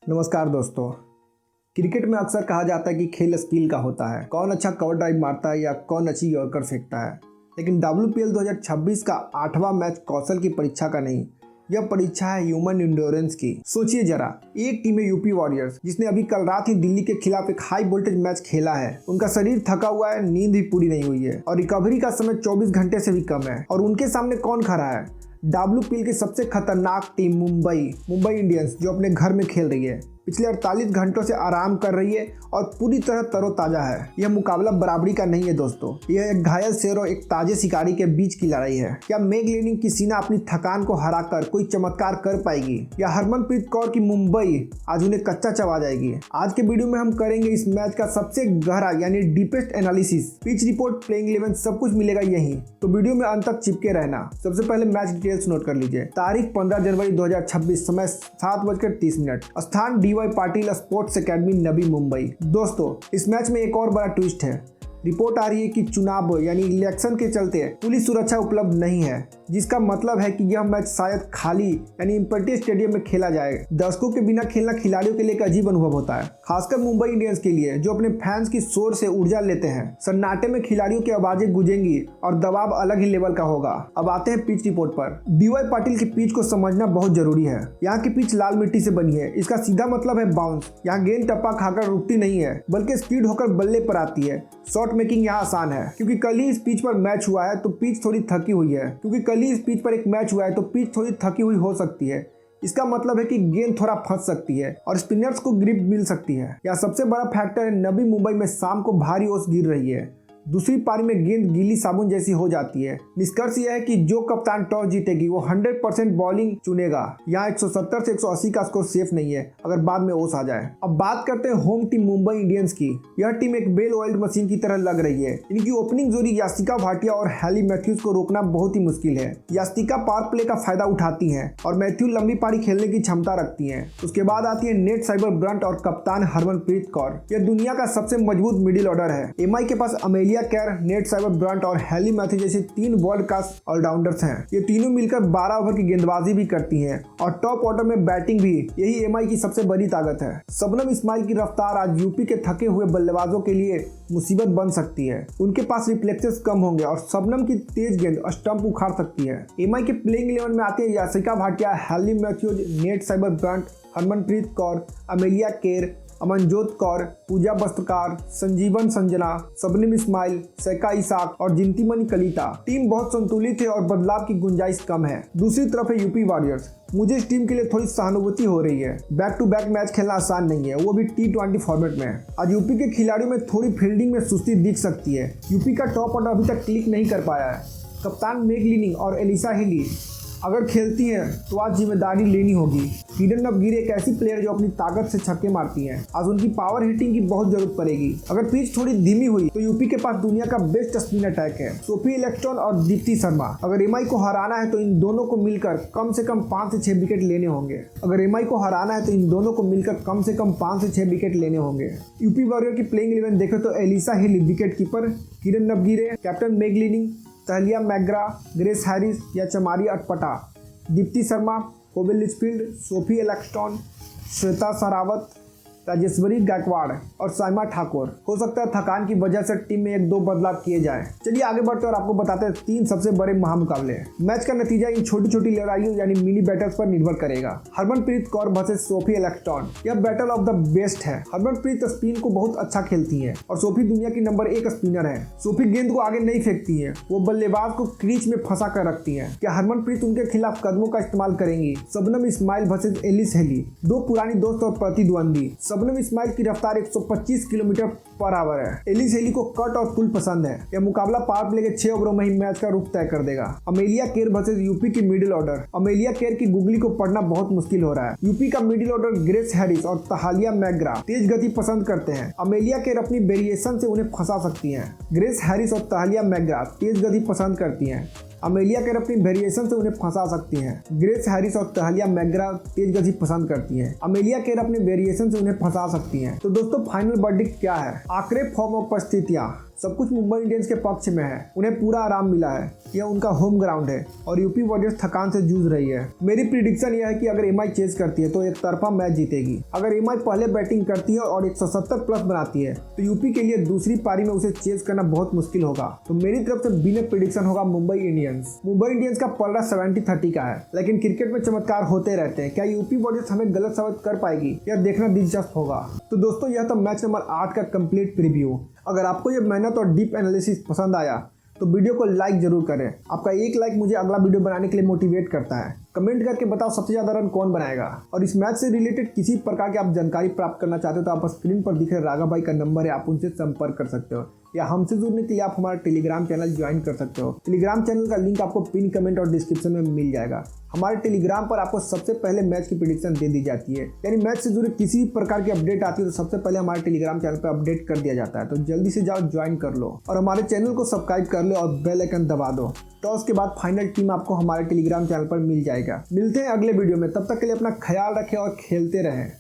नमस्कार दोस्तों। क्रिकेट में अक्सर कहा जाता है कि खेल स्किल का होता है, कौन अच्छा कवर ड्राइव मारता है या कौन अच्छी यॉर्कर फेंकता है। लेकिन WPL 2026 का 8वां मैच कौशल की परीक्षा का नहीं, यह परीक्षा है ह्यूमन इंड्योरेंस की। सोचिए जरा, एक टीम है यूपी वॉरियर्स, जिसने अभी कल रात ही दिल्ली के खिलाफ एक हाई वोल्टेज मैच खेला है। उनका शरीर थका हुआ है, नींद भी पूरी नहीं हुई है और रिकवरी का समय 24 घंटे से भी कम है। और उनके सामने कौन खड़ा है? WPL की सबसे खतरनाक टीम मुंबई इंडियंस, जो अपने घर में खेल रही है, पिछले 48 घंटों से आराम कर रही है और पूरी तरह तरोताजा है। यह मुकाबला बराबरी का नहीं है दोस्तों, यह एक घायल शेर और एक ताजे शिकारी के बीच की लड़ाई है। क्या मेग लेनिंग की सीना अपनी थकान को हराकर कोई चमत्कार कर पाएगी या हरमनप्रीत कौर की मुंबई आज उन्हें कच्चा चबा जाएगी? आज के वीडियो में हम करेंगे इस मैच का सबसे गहरा यानी deepest analysis, pitch report, playing 11 सब कुछ मिलेगा यहीं, तो वीडियो में अंत तक चिपके रहना। सबसे पहले मैच डिटेल्स नोट कर लीजिए। तारीख 15 जनवरी 2026, समय 7:30, स्थान DY Patil sports academy Navi Mumbai. दोस्तों, इस मैच में एक और बड़ा ट्विस्ट है। रिपोर्ट आ रही है कि चुनाव यानी इलेक्शन के चलते पुलिस सुरक्षा उपलब्ध नहीं है, जिसका मतलब है कि यह मैच शायद खाली यानी एम्प्टी स्टेडियम में खेला जाएगा। दर्शकों के बिना खेलना खिलाड़ियों के लिए एक अजीब अनुभव होता है, खासकर मुंबई इंडियंस के लिए, जो अपने फैंस की शोर से ऊर्जा लेते हैं। सन्नाटे में खिलाड़ियों की आवाजें गूंजेंगी और दबाव अलग ही लेवल का होगा। अब आते हैं पिच रिपोर्ट पर। DY पाटिल की पिच को समझना बहुत जरूरी है। यहाँ की पिच लाल मिट्टी से बनी है, इसका सीधा मतलब है बाउंस। यहाँ गेंद टप्पा खाकर रुकती नहीं है, बल्कि स्पीड होकर बल्ले पर आती है। शॉट मेकिंग यहाँ आसान है, क्योंकि कल ही इस पिच पर मैच हुआ है तो पिच थोड़ी थकी हुई हो सकती है। इसका मतलब है कि गेंद थोड़ा फंस सकती है और स्पिनर्स को ग्रिप मिल सकती है। यहाँ सबसे बड़ा फैक्टर है नवी मुंबई में शाम को भारी ओस गिर रही है। दूसरी पारी में गेंद गीली साबुन जैसी हो जाती है। निष्कर्ष यह है कि जो कप्तान टॉस जीतेगी वो 100% बॉलिंग चुनेगा। यहाँ 170 से 180 का स्कोर सेफ नहीं है अगर बाद में ओस आ जाए। अब बात करते हैं होम टीम मुंबई इंडियंस की। यह टीम एक वेल ऑयल्ड मशीन की तरह लग रही है। इनकी ओपनिंग जोड़ी यास्तिका भाटिया और हैली मैथ्यूज को रोकना बहुत ही मुश्किल है। यास्तिका पावर प्ले का फायदा उठाती है और मैथ्यू लंबी पारी खेलने की क्षमता रखती है। उसके बाद आती है नेट साइबर ब्रंट और कप्तान हरमनप्रीत कौर। यह दुनिया का सबसे मजबूत मिडिल ऑर्डर है। MI के पास Amelia Kerr, Nat Sciver Brunt और हैली मैथ्यू जैसे 3 वर्ल्ड क्लास ऑलराउंडर्स हैं। ये तीनों मिलकर 12 ओवर की गेंदबाजी भी करती हैं और टॉप ऑर्डर में बैटिंग भी। यही MI की सबसे बड़ी ताकत है। शबनम इस्माइल की रफ्तार आज यूपी के थके हुए बल्लेबाजों के लिए मुसीबत बन सकती है। उनके पास रिफ्लेक्सेस कम होंगे और शबनम की तेज गेंद स्टंप उखाड़ सकती है। MI के प्लेइंग 11 में आते हैं Yastika Bhatia, Hayley Matthews, Nat Sciver Brunt, Harmanpreet Kaur, Amelia Kerr, Amanjot Kaur, Pooja Vastrakar, Sajeevan Sajana, Shabnim Ismail, Saika Ishaque और जिंतीमणि कलिता। टीम बहुत संतुलित है और बदलाव की गुंजाइश कम है। दूसरी तरफ है यूपी वॉरियर्स। मुझे इस टीम के लिए थोड़ी सहानुभूति हो रही है। बैक टू बैक मैच खेलना आसान नहीं है, वो भी T20 फॉर्मेट में। आज यूपी के खिलाड़ियों में थोड़ी फील्डिंग में सुस्ती दिख सकती है। यूपी का टॉप ऑर्डर अभी तक क्लिक नहीं कर पाया है। कप्तान मेग लेनिंग और एलिसा हिली अगर खेलती हैं तो आज जिम्मेदारी लेनी होगी। किरण नवगिरे एक ऐसी प्लेयर जो अपनी ताकत से छक्के मारती हैं। आज उनकी पावर हिटिंग की बहुत जरूरत पड़ेगी। अगर पिच थोड़ी धीमी हुई तो यूपी के पास दुनिया का बेस्ट स्पिन अटैक है, सोफी इलेक्ट्रॉन और दीप्ति शर्मा। अगर MI को हराना है तो इन दोनों को मिलकर कम से कम 5 से 6 विकेट लेने होंगे। यूपी वॉरियर की प्लेइंग 11 देखें तो Alyssa Healy wicketkeeper, Kiran Navgire, captain Meg Lanning, Tahlia McGrath, Grace Harris या चमारी अटपटा, दीप्ति शर्मा, कोविल लिचफील्ड, सोफी इलेक्ट्रॉन, श्वेता सरावत, राजेश्वरी गायकवाड़ और साइमा ठाकुर। हो सकता है थकान की वजह से टीम में 1-2 बदलाव किए जाएं। चलिए आगे बढ़ते और आपको बताते हैं 3 सबसे बड़े महामुकाबले। मैच का नतीजा इन छोटी छोटी लड़ाइयों यानी मिनी बैटल्स पर निर्भर करेगा। Harmanpreet Kaur versus Sophie electron, यह बैटल ऑफ द बेस्ट है। हरमनप्रीत स्पिन को बहुत अच्छा खेलती है और सोफी दुनिया की नंबर 1 स्पिनर है। सोफी गेंद को आगे नहीं फेंकती है, वो बल्लेबाज को क्रीज में फंसा कर रखती है। क्या हरमनप्रीत उनके खिलाफ कदमों का इस्तेमाल करेंगी? Shabnam Ismail versus Alyssa Healy, 2 पुरानी दोस्त और प्रतिद्वंदी। शबनम इस्माइल की रफ्तार 125 किलोमीटर/आवर है। एलिस हेली को कट और पुल पसंद है। यह मुकाबला पावर प्ले के 6 ओवरों में ही मैच का रुख तय कर देगा। अमेलिया केर वर्सेस यूपी की मिडिल ऑर्डर। अमेलिया केर की गुगली को पढ़ना बहुत मुश्किल हो रहा है। यूपी का मिडिल ऑर्डर ग्रेस हैरिस और तहालिया मैग्रा तेज गति पसंद करते हैं। अमेलिया केर अपनी वेरिएशन से उन्हें फंसा सकती है। ग्रेस हैरिस और तहालिया मैग्रा तेज गति पसंद करती हैं। अमेलिया केर अपनी वेरिएशन से उन्हें फंसा सकती हैं। ग्रेस हैरिस और तहलिया मैग्रा तेज गति पसंद करती हैं। अमेलिया केर अपने वेरिएशन से उन्हें फंसा सकती हैं। तो दोस्तों फाइनल वर्डिक्ट क्या है? आखिरी फॉर्म और परिस्थितियां। सब कुछ मुंबई इंडियंस के पक्ष में है। उन्हें पूरा आराम मिला है, यह उनका होम ग्राउंड है और यूपी वॉरियर्स थकान से जूझ रही है। मेरी प्रिडिक्शन यह है कि अगर एमआई चेज करती है तो एक तरफा मैच जीतेगी। अगर एमआई पहले बैटिंग करती है और 170 प्लस बनाती है तो यूपी के लिए दूसरी पारी में उसे चेज करना बहुत मुश्किल होगा। तो मेरी तरफ से बिना प्रिडिक्शन होगा मुंबई इंडियंस। मुंबई इंडियंस का पलड़ा 70-30 का है, लेकिन क्रिकेट में चमत्कार होते रहते हैं। क्या यूपी वॉरियर्स हमें गलत साबित कर पाएगी, यह देखना दिलचस्प होगा। तो दोस्तों, यह था मैच नंबर 8 का कंप्लीट प्रीव्यू। अगर आपको यह मेहनत और डीप एनालिसिस पसंद आया तो वीडियो को लाइक जरूर करें। आपका एक लाइक मुझे अगला वीडियो बनाने के लिए मोटिवेट करता है। कमेंट करके बताओ सबसे ज्यादा रन कौन बनाएगा। और इस मैच से रिलेटेड किसी प्रकार की आप जानकारी प्राप्त करना चाहते हो तो आप स्क्रीन पर दिख रहे राघव भाई का नंबर है, आप उनसे संपर्क कर सकते हो, या हमसे जुड़ने के लिए आप हमारा टेलीग्राम चैनल ज्वाइन कर सकते हो। टेलीग्राम चैनल का लिंक आपको पिन कमेंट और डिस्क्रिप्शन में मिल जाएगा। हमारे टेलीग्राम पर आपको सबसे पहले मैच की प्रेडिक्शन दे दी जाती है, यानी मैच से जुड़े किसी भी प्रकार की अपडेट आती है तो सबसे पहले हमारे टेलीग्राम चैनल पर अपडेट कर दिया जाता है। तो जल्दी से जाओ, ज्वाइन कर लो और हमारे चैनल को सब्सक्राइब कर लो और बेल आइकन दबा दो। तो उसके बाद फाइनल टीम आपको हमारे टेलीग्राम चैनल पर मिल जाएगा। मिलते हैं अगले वीडियो में, तब तक के लिए अपना ख्याल रखें और खेलते रहें।